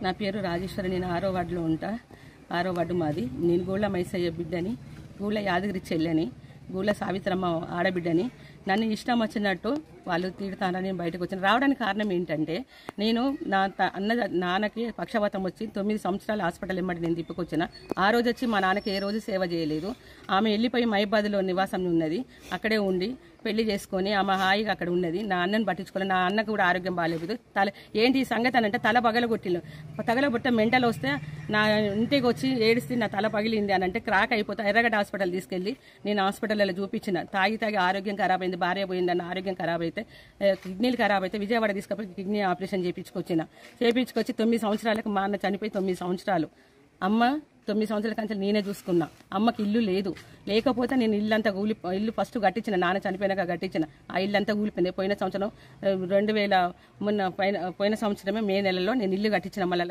నా పేరు రాజేశ్వరి. నేను 6వ వార్డులో ఉంటా. 6వ వార్డు మాది. నేను గూళ్ళ మైసయ్య బిడ్డని, గూళ్ళ యాదగిరి చెల్లెని, గూళ్ళ సావిత్రమ్మ ఆడబిడ్డని. నన్ను ఇష్టం వచ్చినట్టు వాళ్ళు తిడతానని బయటకు వచ్చిన రావడానికి కారణం ఏంటంటే, నేను నా నాన్నకి పక్షవాతం వచ్చి 9 సంవత్సరాలు హాస్పిటల్ ఎమ్మటి నేను తిప్పుకొచ్చిన. ఆ రోజు వచ్చి మా నాన్నకి ఏ రోజు సేవ చేయలేదు. ఆమె వెళ్ళిపోయి మైబాద్లో నివాసం ఉన్నది. అక్కడే ఉండి పెళ్లి చేసుకొని ఆమె హాయిగా అక్కడ ఉన్నది. నా అన్నని పట్టించుకోలేదు. నా అన్నకు కూడా ఆరోగ్యం బాగాలేదు. ఏంటి ఈ సంగతి అని అంటే, తల పగలగొట్టిళ్ళు. తగలబొట్ట మెంటల్ వస్తే నా ఇంటికి వచ్చి ఏడిస్తే నా తల పగిలింది అని అంటే క్రాక్ అయిపోతా ఎర్రగడ్డ హాస్పిటల్ తీసుకెళ్లి నేను హాస్పిటల్లో చూపించిన. తాగి ఆరోగ్యం ఖరాబ్ అయింది, భార్య పోయిందన్న ఆరోగ్యం ఖరాబ్ అయితే, కిడ్నీలు ఖరాబ్ అయితే విజయవాడ తీసుకపోయి కిడ్నీ ఆపరేషన్ చేయించుకొచ్చి 9 సంవత్సరాలకు మా అన్న చనిపోయి 9 సంవత్సరాలు. అమ్మ 9 సంవత్సరాల కంటే నేనే చూసుకున్నా. అమ్మకి ఇల్లు లేదు. లేకపోతే నేను ఇల్లంతా ఇల్లు ఫస్ట్ కట్టించిన, నాన్న చనిపోయినాక కట్టించిన. ఆ ఇల్లంతా కూలిపోయింది. పోయిన సంవత్సరం పోయిన సంవత్సరమే మే నెలలో నేను ఇల్లు కట్టించిన. మళ్ళీ